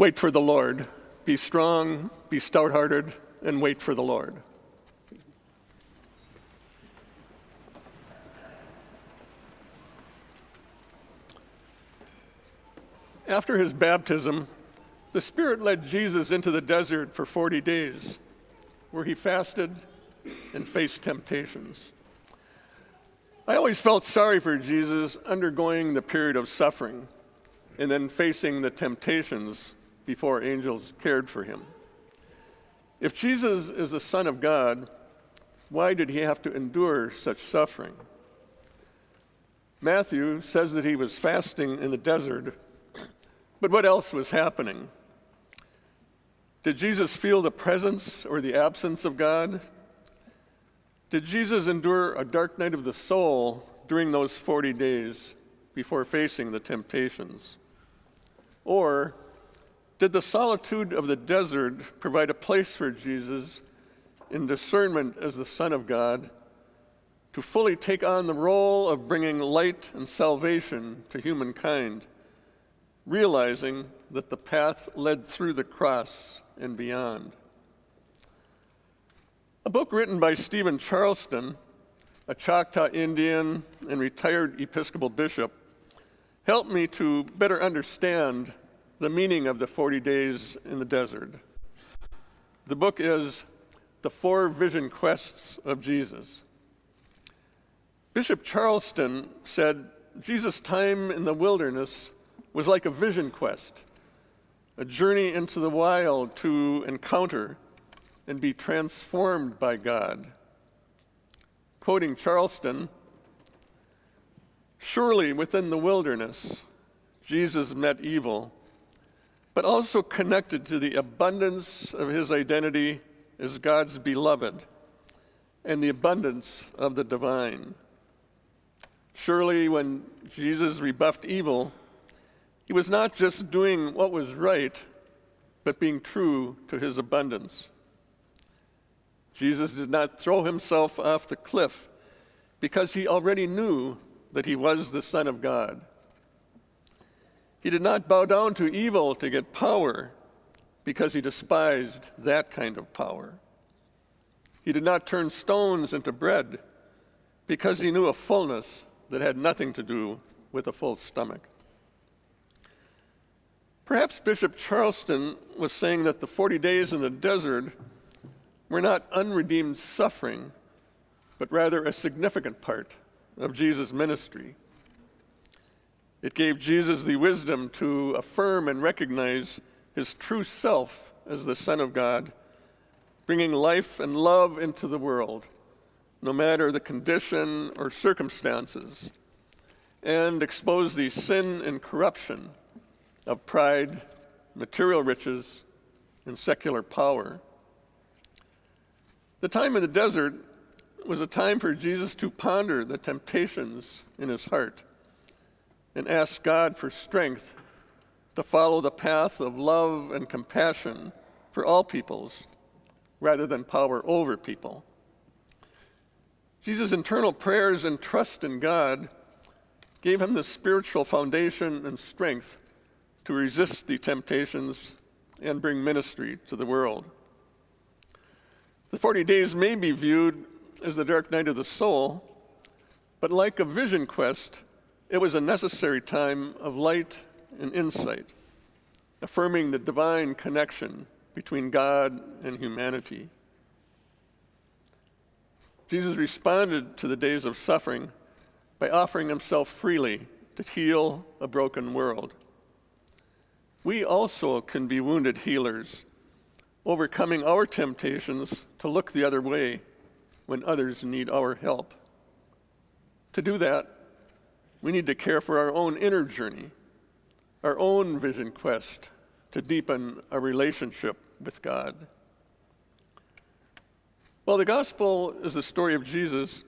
Wait for the Lord. Be strong, be stout-hearted, and wait for the Lord. After his baptism, the Spirit led Jesus into the desert for 40 days, where he fasted and faced temptations. I always felt sorry for Jesus undergoing the period of suffering and then facing the temptations before angels cared for him. If Jesus is the Son of God, why did he have to endure such suffering? Matthew says that he was fasting in the desert, but what else was happening? Did Jesus feel the presence or the absence of God? Did Jesus endure a dark night of the soul during those 40 days before facing the temptations? Or did the solitude of the desert provide a place for Jesus in discernment as the Son of God to fully take on the role of bringing light and salvation to humankind, realizing that the path led through the cross and beyond? A book written by Stephen Charleston, a Choctaw Indian and retired Episcopal bishop, helped me to better understand the meaning of the 40 days in the desert. The book is The Four Vision Quests of Jesus. Bishop Charleston said Jesus' time in the wilderness was like a vision quest, a journey into the wild to encounter and be transformed by God. Quoting Charleston, "Surely within the wilderness, Jesus met evil, but also connected to the abundance of his identity as God's beloved and the abundance of the divine. Surely when Jesus rebuffed evil, he was not just doing what was right, but being true to his abundance. Jesus did not throw himself off the cliff because he already knew that he was the Son of God. He did not bow down to evil to get power because he despised that kind of power. He did not turn stones into bread because he knew a fullness that had nothing to do with a full stomach." Perhaps Bishop Charleston was saying that the 40 days in the desert were not unredeemed suffering, but rather a significant part of Jesus' ministry. It gave Jesus the wisdom to affirm and recognize his true self as the Son of God, bringing life and love into the world, no matter the condition or circumstances, and expose the sin and corruption of pride, material riches, and secular power. The time in the desert was a time for Jesus to ponder the temptations in his heart and ask God for strength to follow the path of love and compassion for all peoples rather than power over people. Jesus' internal prayers and trust in God gave him the spiritual foundation and strength to resist the temptations and bring ministry to the world. The 40 days may be viewed as the dark night of the soul, but like a vision quest, it was a necessary time of light and insight, affirming the divine connection between God and humanity. Jesus responded to the days of suffering by offering himself freely to heal a broken world. We also can be wounded healers, overcoming our temptations to look the other way when others need our help. To do that, we need to care for our own inner journey, our own vision quest to deepen a relationship with God. While the gospel is the story of Jesus,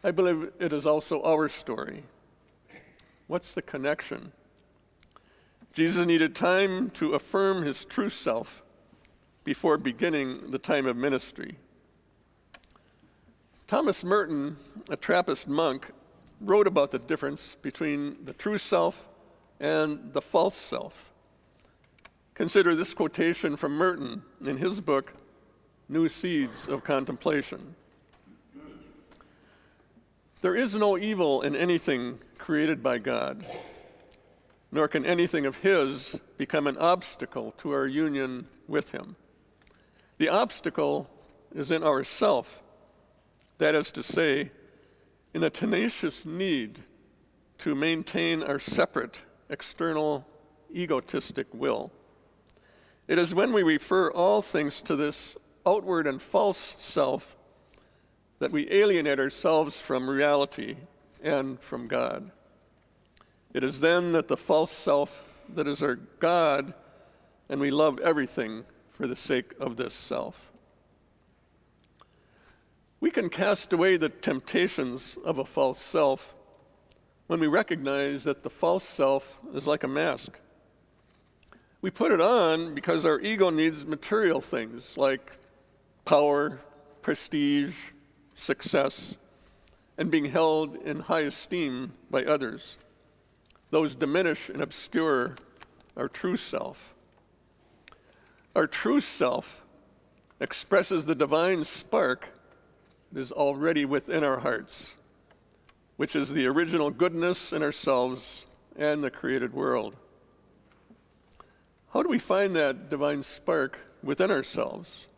I believe it is also our story. What's the connection? Jesus needed time to affirm his true self before beginning the time of ministry. Thomas Merton, a Trappist monk, wrote about the difference between the true self and the false self. Consider this quotation from Merton in his book, New Seeds of Contemplation. There is no evil in anything created by God, nor can anything of his become an obstacle to our union with him. The obstacle is in ourself, that is to say, in the tenacious need to maintain our separate, external, egotistic will. It is when we refer all things to this outward and false self that we alienate ourselves from reality and from God. It is then that the false self that is our God, and we love everything for the sake of this self. We can cast away the temptations of a false self when we recognize that the false self is like a mask. We put it on because our ego needs material things like power, prestige, success, and being held in high esteem by others. Those diminish and obscure our true self. Our true self expresses the divine spark that is already within our hearts, which is the original goodness in ourselves and the created world. How do we find that divine spark within ourselves?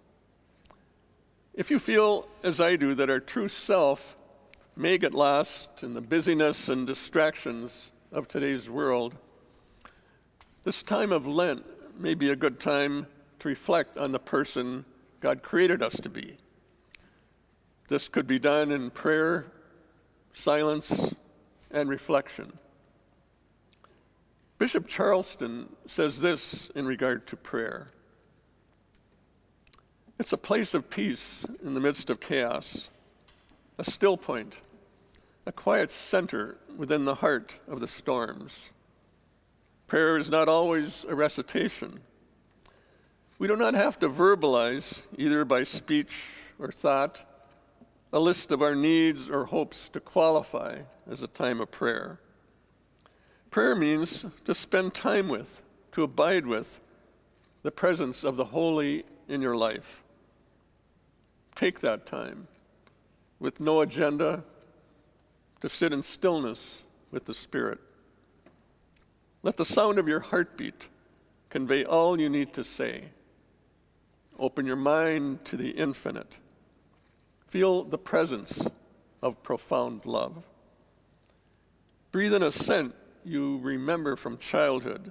If you feel, as I do, that our true self may get lost in the busyness and distractions of today's world, this time of Lent may be a good time to reflect on the person God created us to be. This could be done in prayer, silence, and reflection. Bishop Charleston says this in regard to prayer. It's a place of peace in the midst of chaos, a still point, a quiet center within the heart of the storms. Prayer is not always a recitation. We do not have to verbalize, either by speech or thought, a list of our needs or hopes to qualify as a time of prayer. Prayer means to spend time with, to abide with, the presence of the holy in your life. Take that time, with no agenda, to sit in stillness with the Spirit. Let the sound of your heartbeat convey all you need to say. Open your mind to the infinite. Feel the presence of profound love. Breathe in a scent you remember from childhood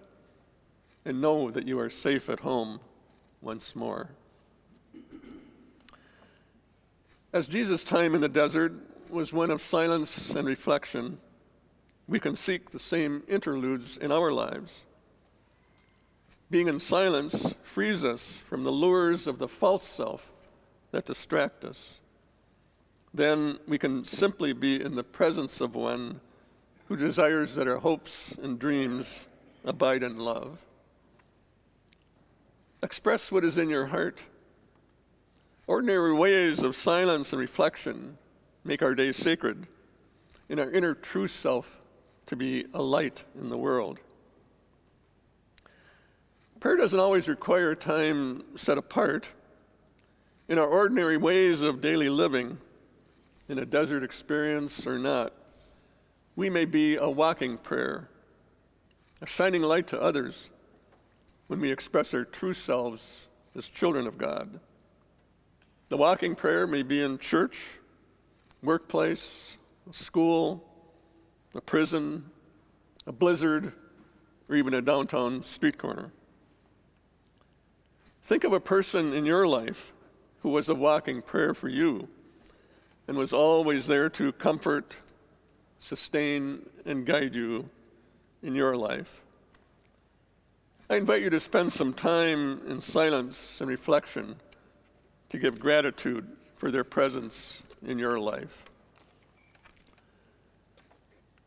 and know that you are safe at home once more. As Jesus' time in the desert was one of silence and reflection, we can seek the same interludes in our lives. Being in silence frees us from the lures of the false self that distract us. Then we can simply be in the presence of one who desires that our hopes and dreams abide in love. Express what is in your heart. Ordinary ways of silence and reflection make our days sacred, and our inner true self to be a light in the world. Prayer doesn't always require time set apart. In our ordinary ways of daily living, in a desert experience or not, we may be a walking prayer, a shining light to others when we express our true selves as children of God. The walking prayer may be in church, workplace, school, a prison, a blizzard, or even a downtown street corner. Think of a person in your life who was a walking prayer for you and was always there to comfort, sustain, and guide you in your life. I invite you to spend some time in silence and reflection to give gratitude for their presence in your life.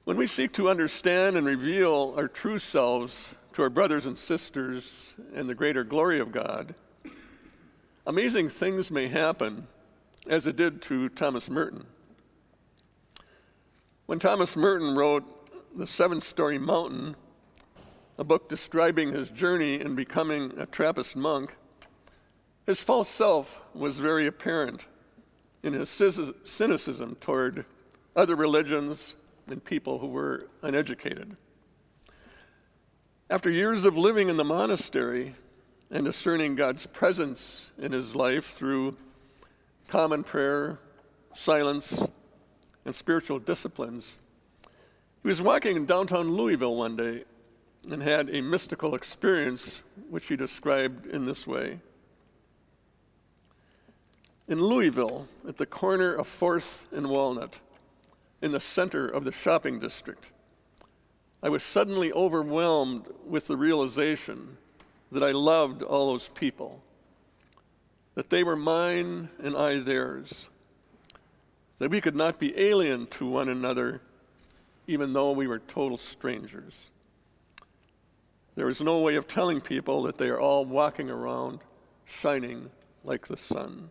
When we seek to understand and reveal our true selves to our brothers and sisters and the greater glory of God, amazing things may happen, as it did to Thomas Merton. When Thomas Merton wrote The Seven-Story Mountain, a book describing his journey in becoming a Trappist monk, his false self was very apparent in his cynicism toward other religions and people who were uneducated. After years of living in the monastery and discerning God's presence in his life through common prayer, silence, and spiritual disciplines, he was walking in downtown Louisville one day and had a mystical experience which he described in this way. In Louisville, at the corner of 4th and Walnut, in the center of the shopping district, I was suddenly overwhelmed with the realization that I loved all those people, that they were mine and I theirs, that we could not be alien to one another even though we were total strangers. There is no way of telling people that they are all walking around shining like the sun.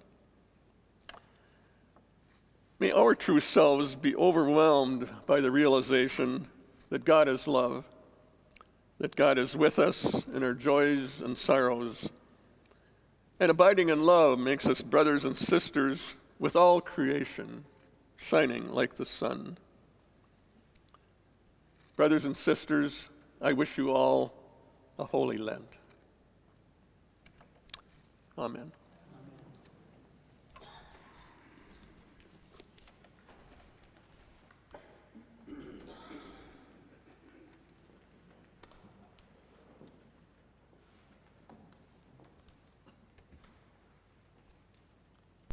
May our true selves be overwhelmed by the realization that God is love, that God is with us in our joys and sorrows, and abiding in love makes us brothers and sisters with all creation, shining like the sun. Brothers and sisters, I wish you all a holy Lent. Amen.